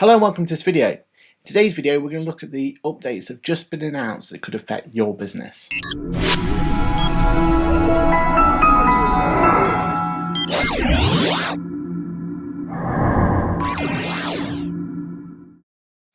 Hello and welcome to this video. In today's video we're going to look at the updates that have just been announced that could affect your business.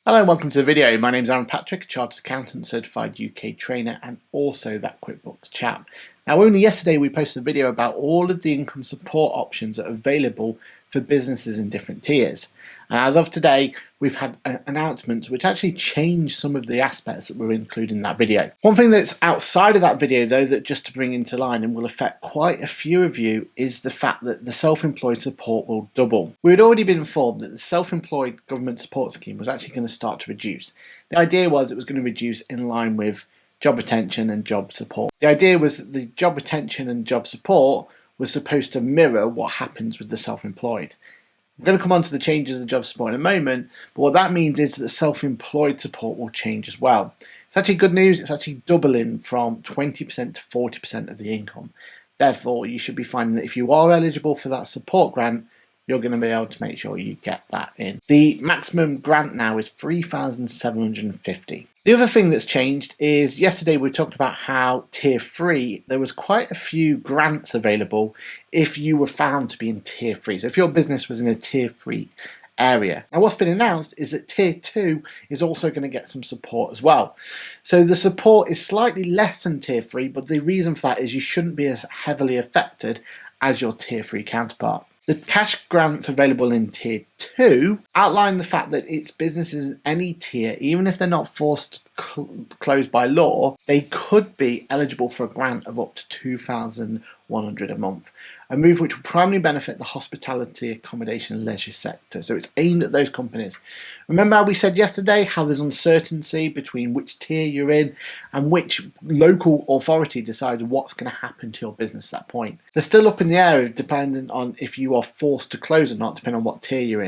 Hello and welcome to the video. My name is Aaron Patrick, a Chartered Accountant, Certified UK Trainer and also that QuickBooks Chap. Now only yesterday we posted a video about all of the income support options that are available for businesses in different tiers. And as of today, we've had announcements which actually change some of the aspects that were included in that video. One thing that's outside of that video though, that just to bring into line and will affect quite a few of you, is the fact that the self-employed support will double. We had already been informed that the self-employed government support scheme was actually going to start to reduce. The idea was it was going to reduce in line with job retention and job support. The idea was that the job retention and job support was supposed to mirror what happens with the self-employed. I'm going to come on to the changes of the job support in a moment, but what that means is that the self-employed support will change as well. It's actually good news. It's actually doubling from 20% to 40% of the income. Therefore, you should be finding that if you are eligible for that support grant, you're going to be able to make sure you get that in. The maximum grant now is $3,750. The other thing that's changed is yesterday we talked about how tier 3, there was quite a few grants available if you were found to be in tier 3. So if your business was in a tier 3 area. Now what's been announced is that tier 2 is also going to get some support as well. So the support is slightly less than tier 3, but the reason for that is you shouldn't be as heavily affected as your tier 3 counterpart. The cash grants available in tier 2 outline the fact that it's businesses in any tier, even if they're not forced to close by law, they could be eligible for a grant of up to $2,100 a month. A move which will primarily benefit the hospitality, accommodation and leisure sector. So it's aimed at those companies. Remember how we said yesterday how there's uncertainty between which tier you're in and which local authority decides what's going to happen to your business at that point. They're still up in the air depending on if you are forced to close or not, depending on what tier you're in.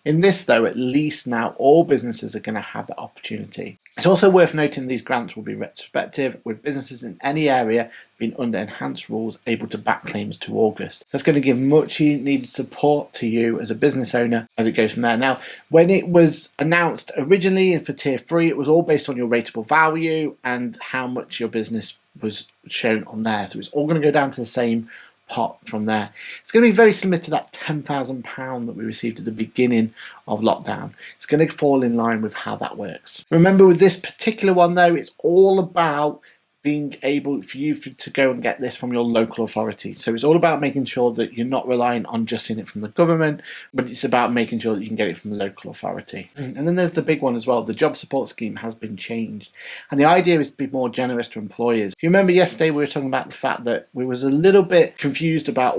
In this though, at least now all businesses are going to have that opportunity. It's also worth noting these grants will be retrospective, with businesses in any area being under enhanced rules able to back claims to August. That's going to give much needed support to you as a business owner as it goes from there. Now, when it was announced originally for tier 3, it was all based on your rateable value and how much your business was shown on there. So it's all going to go down to the same pot from there. It's going to be very similar to that £10,000 that we received at the beginning of lockdown. It's going to fall in line with how that works. Remember with this particular one though, it's all about being able for you to go and get this from your local authority. So it's all about making sure that you're not relying on just seeing it from the government, but it's about making sure that you can get it from the local authority. And then there's the big one as well. The job support scheme has been changed. And the idea is to be more generous to employers. If you remember yesterday, we were talking about the fact that we was a little bit confused about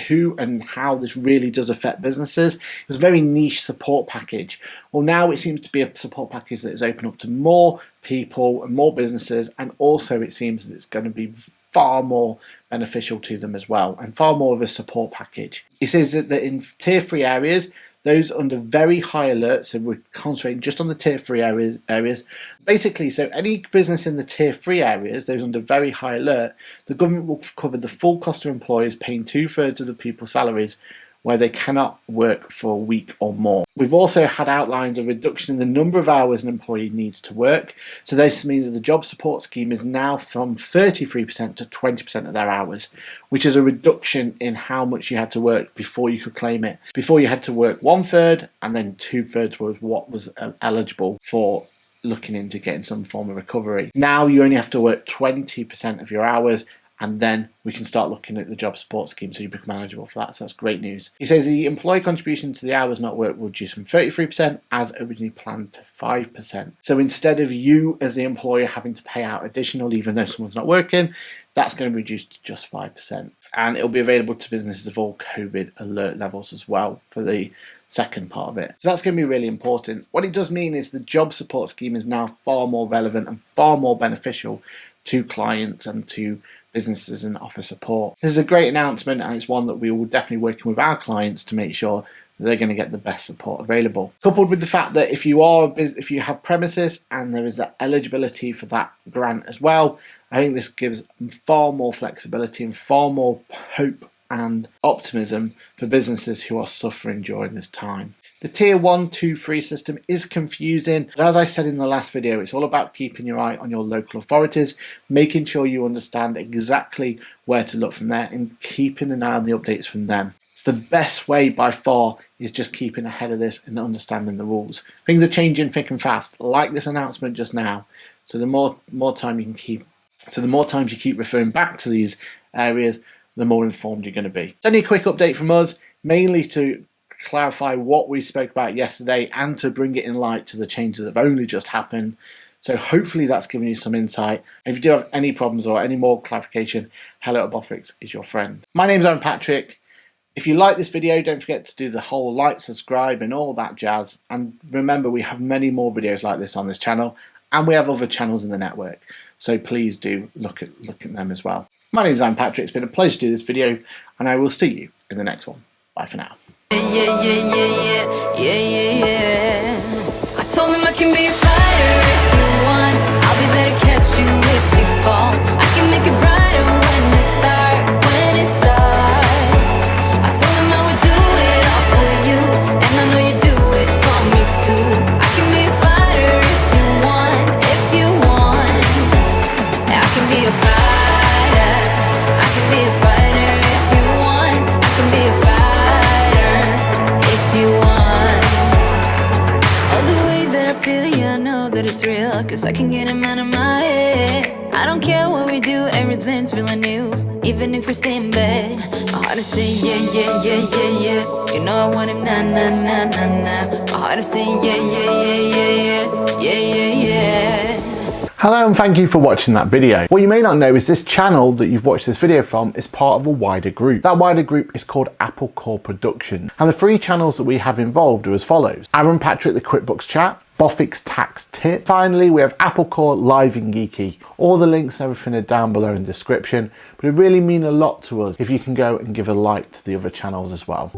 who and how this really does affect businesses. It was a very niche support package. Well, now it seems to be a support package that is open up to more people and more businesses, and also it seems that it's going to be far more beneficial to them as well and far more of a support package. It says that in tier 3 areas, those under very high alert, so we're concentrating just on the tier 3 areas. Basically, so any business in the tier 3 areas, those under very high alert, the government will cover the full cost of employers paying 2/3 of the people's salaries where they cannot work for a week or more. We've also had outlines of reduction in the number of hours an employee needs to work. So this means that the job support scheme is now from 33% to 20% of their hours, which is a reduction in how much you had to work before you could claim it. Before you had to work 1/3 and then 2/3 was what was eligible for looking into getting some form of recovery. Now you only have to work 20% of your hours, and then we can start looking at the job support scheme so you become eligible for that. So that's great news. He says the employee contribution to the hours not worked will reduce from 33% as originally planned to 5%. So instead of you as the employer having to pay out additional even though someone's not working, that's going to reduce to just 5%. And it'll be available to businesses of all COVID alert levels as well for the second part of it. So that's going to be really important. What it does mean is the job support scheme is now far more relevant and far more beneficial to clients and to businesses and offer support. This is a great announcement, and it's one that we will definitely working with our clients to make sure that they're going to get the best support available. Coupled with the fact that if you have premises and there is that eligibility for that grant as well, I think this gives far more flexibility and far more hope and optimism for businesses who are suffering during this time. The tier 1, 2, 3 system is confusing, but as I said in the last video, it's all about keeping your eye on your local authorities, making sure you understand exactly where to look from there and keeping an eye on the updates from them. So the best way by far is just keeping ahead of this and understanding the rules. Things are changing thick and fast, like this announcement just now. So the more time you can keep, the more times you keep referring back to these areas, the more informed you're going to be. It's only a quick update from us, mainly to clarify what we spoke about yesterday and to bring it in light to the changes that have only just happened. So hopefully that's given you some insight. If you do have any problems or any more clarification, Hello at Boffix is your friend. My name's Aaron Patrick. If you like this video, don't forget to do the whole like, subscribe and all that jazz. And remember, we have many more videos like this on this channel, and we have other channels in the network. So please do look at them as well. My name's Aaron Patrick. It's been a pleasure to do this video, and I will see you in the next one. Bye for now. I told him I can be a fighter if you want. I'll be there to catch you if you fall. I can make it brighter when it starts. I told him I would do it all for you, and I know you do it for me too. I can be a fighter if you want. I can be a fighter. I can be a fighter if you want. I can be a fighter if you want. All the way that I feel, yeah, I know that it's real, cause I can get him out of my head. I don't care what we do, everything's feeling new. Even if we stay in bed, my heart is saying yeah, yeah, yeah, yeah, yeah. You know I want him, nah, nah, nah, nah, nah. My heart is saying yeah, yeah, yeah, yeah, yeah, yeah, yeah, yeah. Hello and thank you for watching that video. What you may not know is this channel that you've watched this video from is part of a wider group. That wider group is called Apple Core Production, and the 3 channels that we have involved are as follows: Aaron Patrick the QuickBooks Chap, Boffix Tax Tip. Finally, we have Apple Core Live and Geeky. All the links and everything are down below in the description, but it really means a lot to us if you can go and give a like to the other channels as well.